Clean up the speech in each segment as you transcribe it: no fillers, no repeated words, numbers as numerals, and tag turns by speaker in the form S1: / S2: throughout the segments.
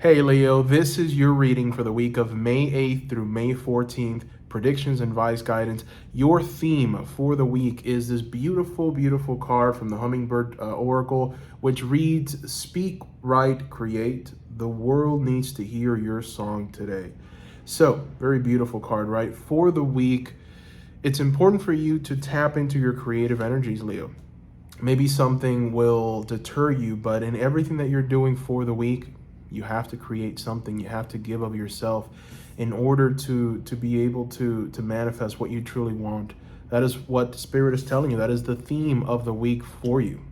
S1: Hey Leo, this is your reading for the week of May 8th through May 14th. Predictions and advice guidance. Your theme for the week is this beautiful, beautiful card from the Hummingbird Oracle, which reads, Speak, write, create. The world needs to hear your song today. So, very beautiful card, right? For the week, it's important for you to tap into your creative energies, Leo. Maybe something will deter you, but in everything that you're doing for the week, you have to create something. You have to give of yourself in order to be able to manifest what you truly want. That is what Spirit is telling you. That is the theme of the week for you.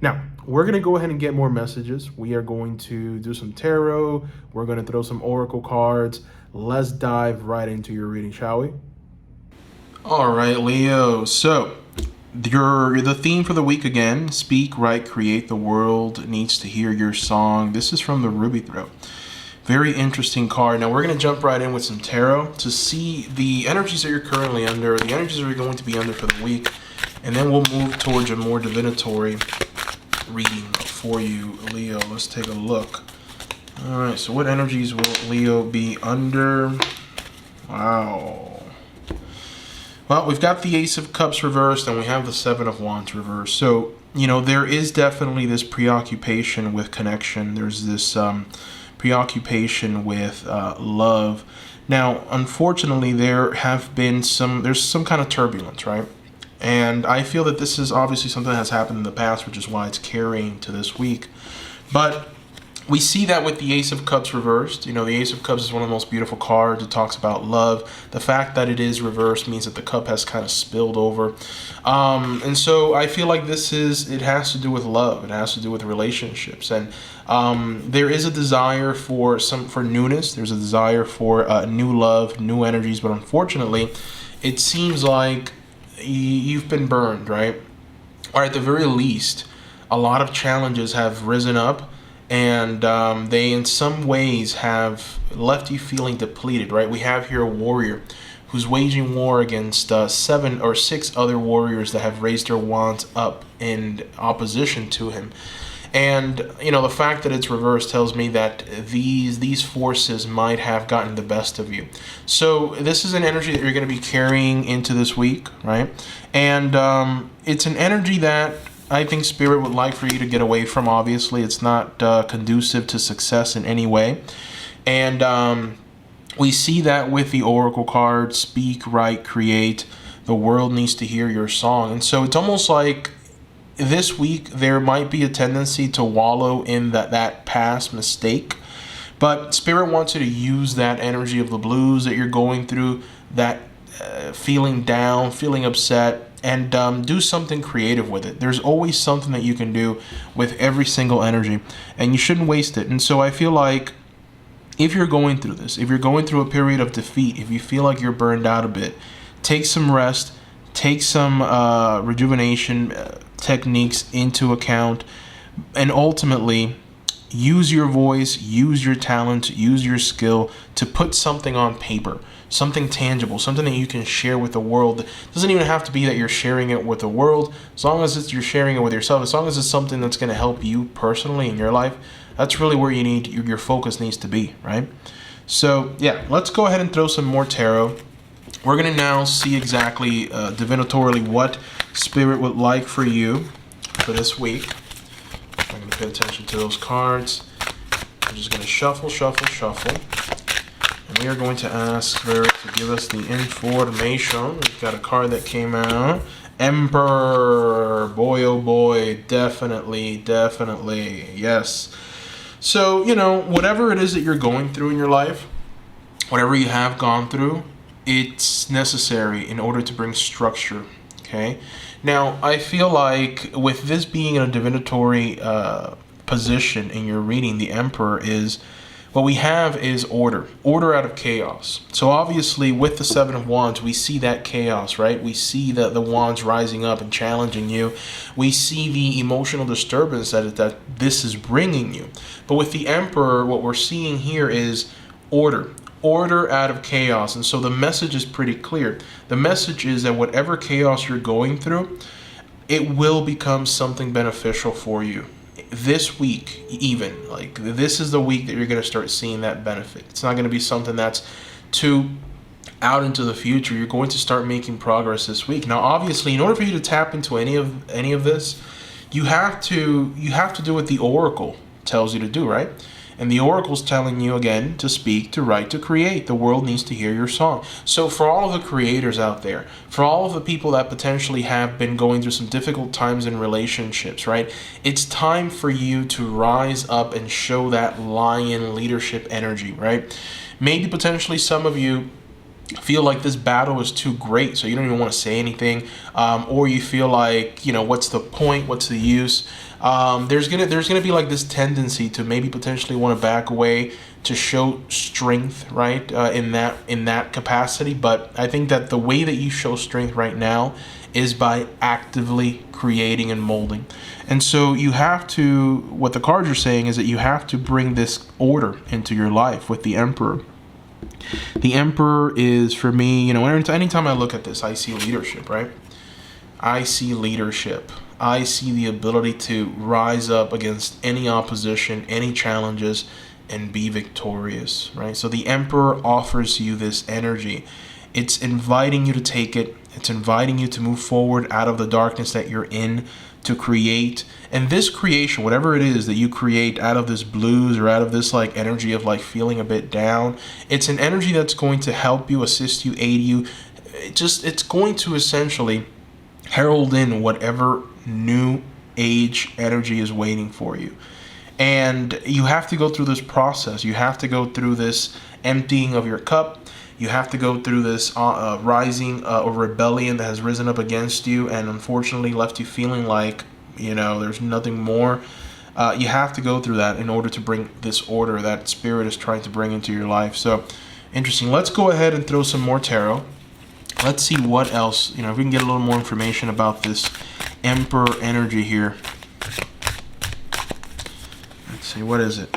S1: Now, we're going to go ahead and get more messages. We are going to do some tarot. We're going to throw some oracle cards. Let's dive right into your reading, shall we? All right, Leo. So, the theme for the week again, speak, write, create. The world needs to hear your song. This is from the Ruby Throat. Very interesting card. Now we're going to jump right in with some tarot to see the energies that you're currently under, the energies that you're going to be under for the week, and then we'll move towards a more divinatory reading for you, Leo. Let's take a look. All right, so what energies will Leo be under? Wow. Well, we've got the Ace of Cups reversed, and we have the Seven of Wands reversed. So, there is definitely this preoccupation with connection. There's this preoccupation with love. Now, unfortunately, there's some kind of turbulence, right? And I feel that this is obviously something that has happened in the past, which is why it's carrying to this week. But we see that with the Ace of Cups reversed. The Ace of Cups is one of the most beautiful cards. It talks about love. The fact that it is reversed means that the cup has kind of spilled over. And so I feel like it has to do with love. It has to do with relationships. And there is a desire for newness. There's a desire for new love, new energies. But unfortunately, it seems like you've been burned, right? Or at the very least, a lot of challenges have risen up. And they in some ways have left you feeling depleted, right? We have here a warrior who's waging war against 7 or 6 other warriors that have raised their wands up in opposition to him. And the fact that it's reversed tells me that these forces might have gotten the best of you. So this is an energy that you're going to be carrying into this week, right? And it's an energy that I think Spirit would like for you to get away from. Obviously, it's not conducive to success in any way. And we see that with the Oracle card, speak, write, create. The world needs to hear your song. And so it's almost like this week there might be a tendency to wallow in that past mistake. But Spirit wants you to use that energy of the blues that you're going through, that feeling down, feeling upset, and do something creative with it. There's always something that you can do with every single energy, and you shouldn't waste it. And so I feel like if you're going through this, if you're going through a period of defeat, if you feel like you're burned out a bit, take some rest, take some rejuvenation techniques into account, and ultimately use your voice, use your talent, use your skill to put something on paper. Something tangible, something that you can share with the world. It doesn't even have to be that you're sharing it with the world. As long as you're sharing it with yourself, as long as it's something that's going to help you personally in your life, that's really where your focus needs to be, right? So yeah, let's go ahead and throw some more tarot. We're going to now see exactly divinatorily what Spirit would like for you for this week. I'm going to pay attention to those cards. I'm just going to shuffle. And we are going to ask Spirit to give us the information. We've got a card that came out. Emperor. Boy, oh boy. Definitely. Yes. So, whatever it is that you're going through in your life, whatever you have gone through, it's necessary in order to bring structure. Okay? Now, I feel like with this being in a divinatory position in your reading, the Emperor is... what we have is order out of chaos. So obviously with the Seven of Wands, we see that chaos, right? We see the wands rising up and challenging you. We see the emotional disturbance that this is bringing you. But with the Emperor, what we're seeing here is order out of chaos. And so the message is pretty clear. The message is that whatever chaos you're going through, it will become something beneficial for you this week, even like this is the week that you're going to start seeing that benefit. It's not going to be something that's too out into the future. You're going to start making progress this week. Now, obviously, in order for you to tap into any of this, you have to do what the oracle tells you to do, right? And the oracle's telling you again to speak, to write, to create. The world needs to hear your song. So for all of the creators out there, for all of the people that potentially have been going through some difficult times in relationships, right? It's time for you to rise up and show that lion leadership energy, right? Maybe potentially some of you feel like this battle is too great, so you don't even want to say anything, or you feel like, what's the point, what's the use? There's gonna be like this tendency to maybe potentially want to back away, to show strength, right, in that capacity. But I think that the way that you show strength right now is by actively creating and molding. And so you have to, what the cards are saying is that you have to bring this order into your life with the Emperor. The Emperor is, for me, anytime I look at this, I see leadership, right? I see leadership. I see the ability to rise up against any opposition, any challenges, and be victorious, right? So the Emperor offers you this energy. It's inviting you to take it. It's inviting you to move forward out of the darkness that you're in, to create. And this creation, whatever it is that you create out of this blues or out of this like energy of like feeling a bit down, it's an energy that's going to help you, assist you, aid you. It's going to essentially herald in whatever new age energy is waiting for you. And you have to go through this process. You have to go through this emptying of your cup. You have to go through this rising or rebellion that has risen up against you and unfortunately left you feeling like, there's nothing more. You have to go through that in order to bring this order that Spirit is trying to bring into your life. So, interesting. Let's go ahead and throw some more tarot. Let's see what else, if we can get a little more information about this Emperor energy here. Let's see, what is it?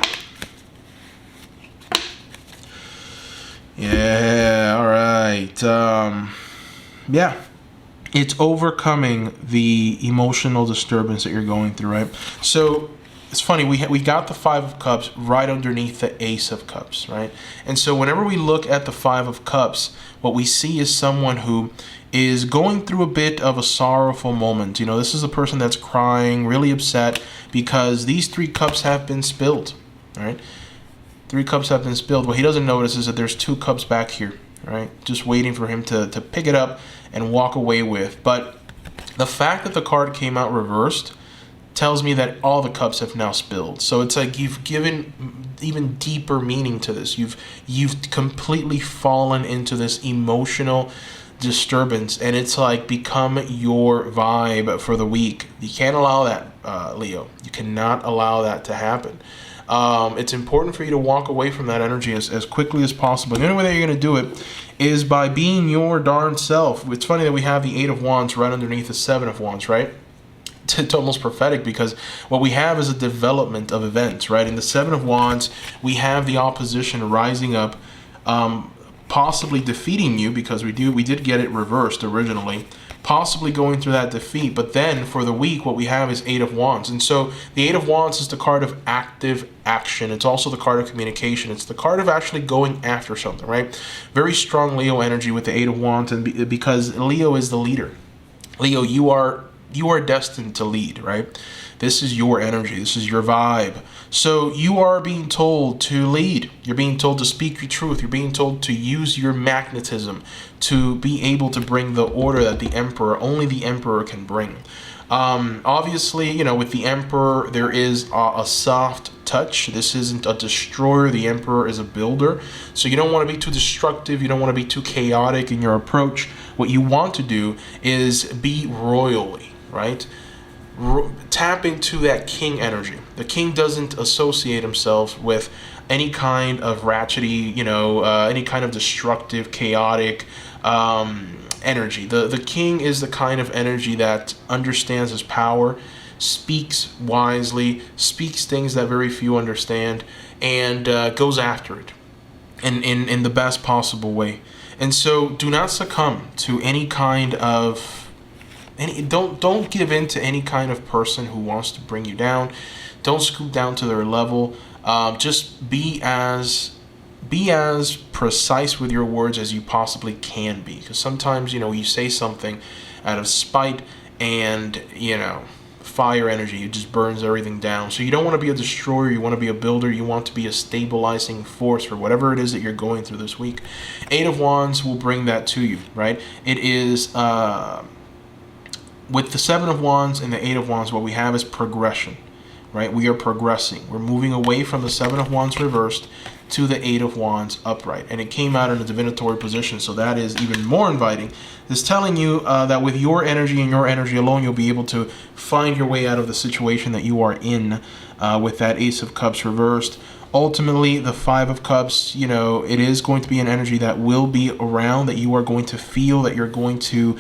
S1: Yeah, all right. Yeah, it's overcoming the emotional disturbance that you're going through, right? So it's funny, we got the Five of Cups right underneath the Ace of Cups, right? And so whenever we look at the Five of Cups, what we see is someone who is going through a bit of a sorrowful moment. This is a person that's crying, really upset, because these 3 cups have been spilled, right? 3 cups have been spilled. What he doesn't notice is that there's 2 cups back here, right? Just waiting for him to pick it up and walk away with. But the fact that the card came out reversed tells me that all the cups have now spilled. So it's like you've given even deeper meaning to this. You've completely fallen into this emotional disturbance, and it's like become your vibe for the week. You can't allow that, Leo. You cannot allow that to happen. It's important for you to walk away from that energy as quickly as possible. The only way that you're going to do it is by being your darn self. It's funny that we have the 8 of Wands right underneath the 7 of Wands, right? It's almost prophetic, because what we have is a development of events, right? In the 7 of Wands, we have the opposition rising up, possibly defeating you, because we did get it reversed originally, possibly going through that defeat. But then for the week, what we have is 8 of Wands. And so the 8 of Wands is the card of active action. It's also the card of communication. It's the card of actually going after something, right? Very strong Leo energy with the 8 of Wands, and because Leo is the leader. Leo, you are destined to lead, right? This is your energy. This is your vibe. So you are being told to lead. You're being told to speak your truth. You're being told to use your magnetism to be able to bring the order that only the Emperor can bring. Obviously, with the Emperor, there is a soft touch. This isn't a destroyer. The Emperor is a builder. So you don't want to be too destructive. You don't want to be too chaotic in your approach. What you want to do is be royally, right? Tap into that king energy. The king doesn't associate himself with any kind of ratchety, any kind of destructive, chaotic energy. The king is the kind of energy that understands his power, speaks wisely, speaks things that very few understand, and goes after it in the best possible way. And so do not succumb to any kind of don't give in to any kind of person who wants to bring you down. Don't scoop down to their level. Just be as precise with your words as you possibly can be, because sometimes, you know, you say something out of spite, and, you know, fire energy, it just burns everything down. So you don't want to be a destroyer, you want to be a builder, you want to be a stabilizing force for whatever it is that you're going through this week. Eight of Wands will bring that to you, right? It is with the Seven of Wands and the Eight of Wands, what we have is progression, right? We are progressing. We're moving away from the Seven of Wands reversed to the Eight of Wands upright. And it came out in a divinatory position, so that is even more inviting. It's telling you that with your energy and your energy alone, you'll be able to find your way out of the situation that you are in with that Ace of Cups reversed. Ultimately, the Five of Cups, you know, it is going to be an energy that will be around, that you are going to feel, that you're going to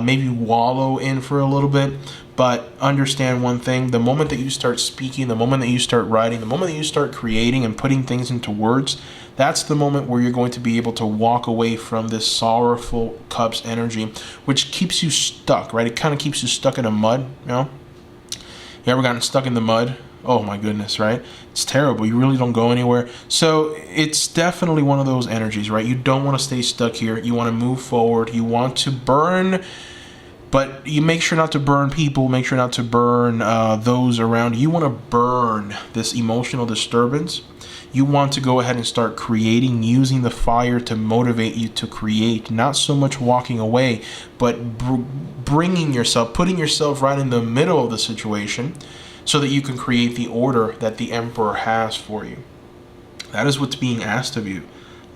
S1: maybe wallow in for a little bit. But understand one thing: the moment that you start speaking, the moment that you start writing, the moment that you start creating and putting things into words, that's the moment where you're going to be able to walk away from this sorrowful cups energy, which keeps you stuck, right? It kind of keeps you stuck in the mud, you know? You ever gotten stuck in the mud? Oh my goodness, right? It's terrible. You really don't go anywhere. So it's definitely one of those energies, right? You don't want to stay stuck here. You want to move forward. You want to burn, but you make sure not to burn people, make sure not to burn those around you. You want to burn this emotional disturbance. You want to go ahead and start creating, using the fire to motivate you to create. Not so much walking away, but bringing yourself, putting yourself right in the middle of the situation so that you can create the order that the Emperor has for you. That is what's being asked of you,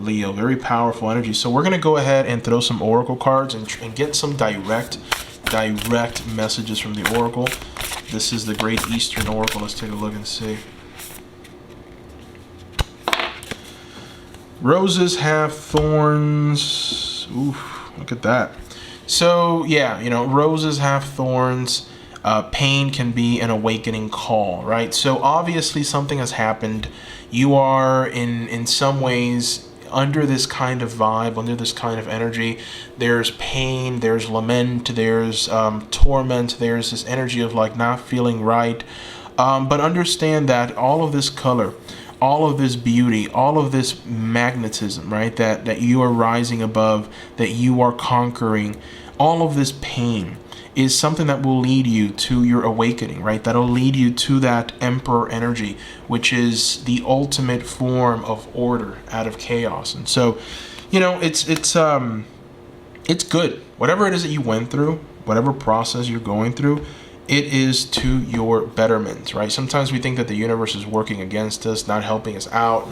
S1: Leo. Very powerful energy. So we're going to go ahead and throw some oracle cards and get some direct messages from the oracle. This is the Great Eastern Oracle. Let's take a look and see. Roses have thorns. Oof, look at that. So yeah, you know, roses have thorns. Pain can be an awakening call, right? So obviously something has happened. You are in some ways under this kind of vibe, under this kind of energy. There's pain, there's lament, there's torment, there's this energy of like not feeling right. But understand that all of this color, all of this beauty, all of this magnetism, right, that you are rising above, that you are conquering, all of this pain is something that will lead you to your awakening, right? That'll lead you to that Emperor energy, which is the ultimate form of order out of chaos. And so, you know, it's good. Whatever it is that you went through, whatever process you're going through, it is to your betterment, right? Sometimes we think that the universe is working against us, not helping us out,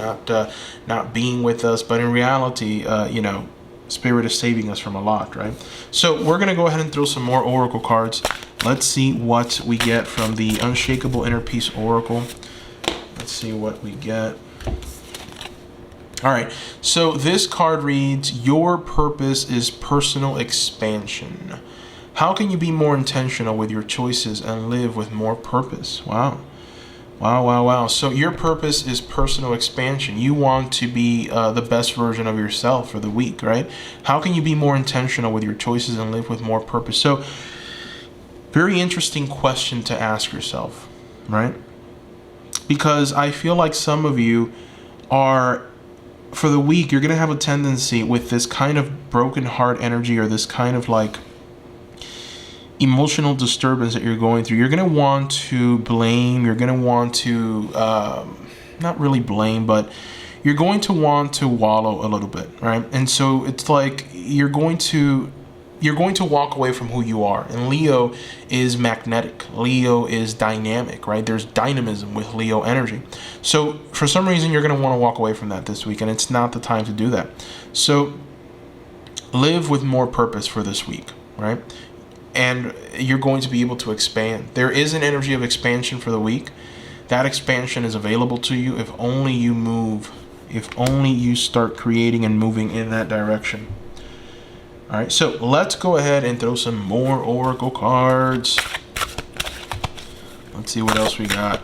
S1: not being with us, but in reality, you know, Spirit is saving us from a lot, right? So we're going to go ahead and throw some more oracle cards. Let's see what we get from the Unshakable Inner Peace Oracle. Let's see what we get. All right, so this card reads, your purpose is personal expansion. How can you be more intentional with your choices and live with more purpose? Wow. Wow, wow, wow. So your purpose is personal expansion. You want to be the best version of yourself for the week, right? How can you be more intentional with your choices and live with more purpose? So very interesting question to ask yourself, right? Because I feel like some of you are, for the week, you're going to have a tendency with this kind of broken heart energy, or this kind of like emotional disturbance that you're going through. You're going to want to blame. You're going to want to not really blame, but you're going to want to wallow a little bit, right? And so it's like you're going to walk away from who you are. And Leo is magnetic. Leo is dynamic, right? There's dynamism with Leo energy. So for some reason, you're going to want to walk away from that this week, and it's not the time to do that. So live with more purpose for this week, right? And you're going to be able to expand. There is an energy of expansion for the week. That expansion is available to you if only you move, if only you start creating and moving in that direction. All right, so let's go ahead and throw some more oracle cards. Let's see what else we got.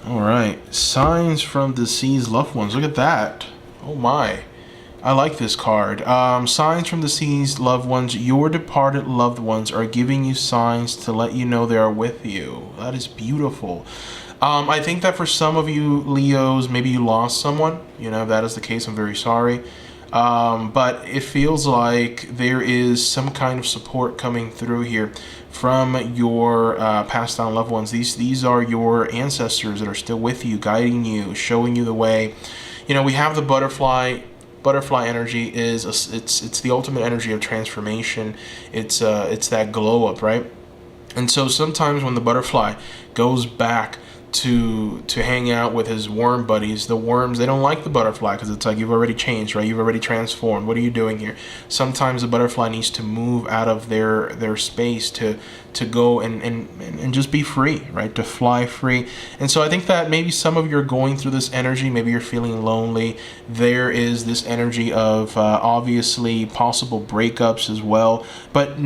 S1: All right, signs from deceased loved ones. Look at that. Oh my. I like this card. Signs from deceased loved ones. Your departed loved ones are giving you signs to let you know they are with you. That is beautiful. I think that for some of you Leos, maybe you lost someone. You know, if that is the case, I'm very sorry. But it feels like there is some kind of support coming through here from your passed down loved ones. These are your ancestors that are still with you, guiding you, showing you the way. You know, we have the butterfly. Butterfly energy is it's the ultimate energy of transformation. It's that glow up, right? And so sometimes when the butterfly goes back to hang out with his worm buddies, the worms, they don't like the butterfly because it's like, you've already changed, right? You've already transformed. What are you doing here? Sometimes the butterfly needs to move out of their space to go and just be free, right? To fly free. And so I think that maybe some of you are going through this energy. Maybe you're feeling lonely. There is this energy of obviously possible breakups as well, but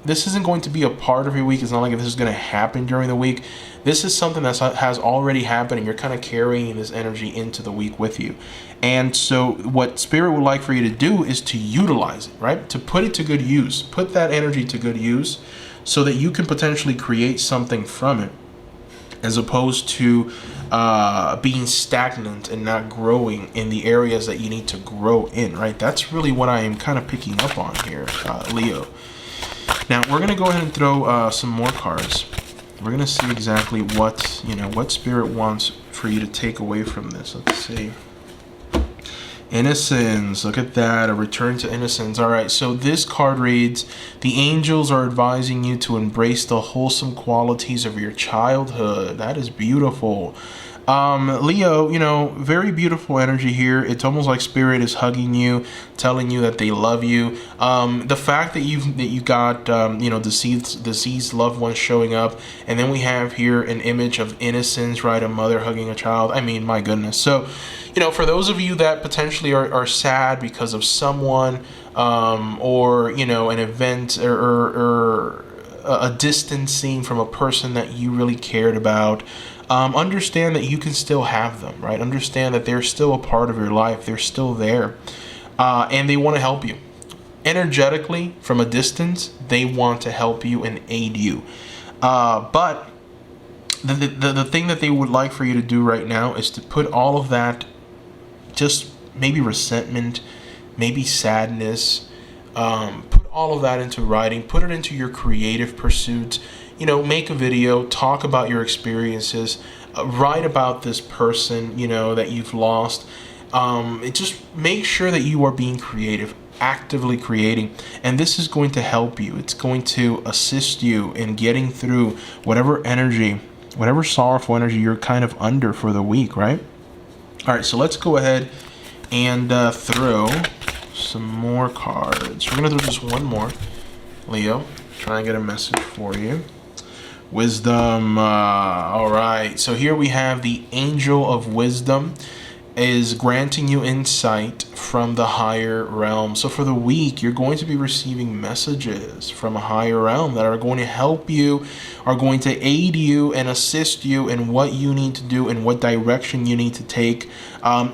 S1: this isn't going to be a part of your week. It's not like this is going to happen during the week. This is something that has already happened, and you're kind of carrying this energy into the week with you. And so what Spirit would like for you to do is to utilize it, right? To put it to good use. Put that energy to good use so that you can potentially create something from it, as opposed to being stagnant and not growing in the areas that you need to grow in, right? That's really what I am kind of picking up on here, Leo. Now we're gonna go ahead and throw some more cards. We're gonna see exactly what Spirit wants for you to take away from this. Let's see. Innocence. Look at that. A return to innocence. All right. So this card reads, the angels are advising you to embrace the wholesome qualities of your childhood. That is beautiful. Leo, very beautiful energy here. It's almost like Spirit is hugging you, telling you that they love you. The fact that you got deceased loved ones showing up, and then we have here an image of innocence, right? A mother hugging a child. I mean, my goodness. So, for those of you that potentially are sad because of someone, or an event or a distancing from a person that you really cared about, understand that you can still have them, right? Understand that they're still a part of your life. They're still there, and they want to help you. Energetically, from a distance, they want to help you and aid you. But the thing that they would like for you to do right now is to put all of that, just maybe resentment, maybe sadness, put all of that into writing, put it into your creative pursuits. Make a video, talk about your experiences, write about this person, that you've lost. Just make sure that you are being creative, actively creating, and this is going to help you. It's going to assist you in getting through whatever sorrowful energy you're kind of under for the week, right? All right, so let's go ahead and throw some more cards. We're going to throw just one more, Leo. Try and get a message for you. Wisdom. All right, so here we have the Angel of Wisdom is granting you insight from the higher realm. So for the week, you're going to be receiving messages from a higher realm that are going to help you, are going to aid you and assist you in what you need to do and what direction you need to take.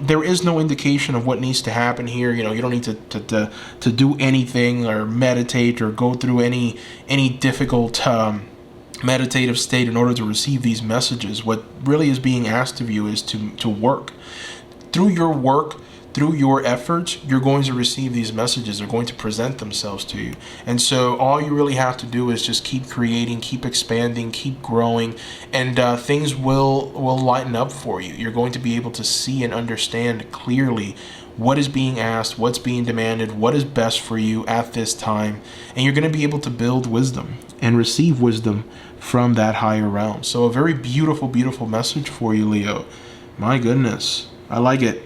S1: There is no indication of what needs to happen here. You don't need to do anything or meditate or go through any difficult meditative state in order to receive these messages. What really is being asked of you is to work. Through your work, through your efforts, you're going to receive these messages. They're going to present themselves to you. And so all you really have to do is just keep creating, keep expanding, keep growing, and things will lighten up for you. You're going to be able to see and understand clearly what is being asked, what's being demanded, what is best for you at this time. And you're going to be able to build wisdom and receive wisdom from that higher realm. So a very beautiful, beautiful message for you, Leo. My goodness. I like it.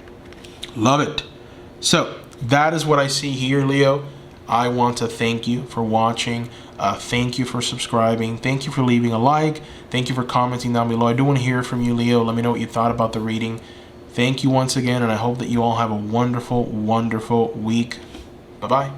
S1: Love it. So that is what I see here, Leo. I want to thank you for watching. Thank you for subscribing. Thank you for leaving a like. Thank you for commenting down below. I do want to hear from you, Leo. Let me know what you thought about the reading. Thank you once again, and I hope that you all have a wonderful, wonderful week. Bye-bye.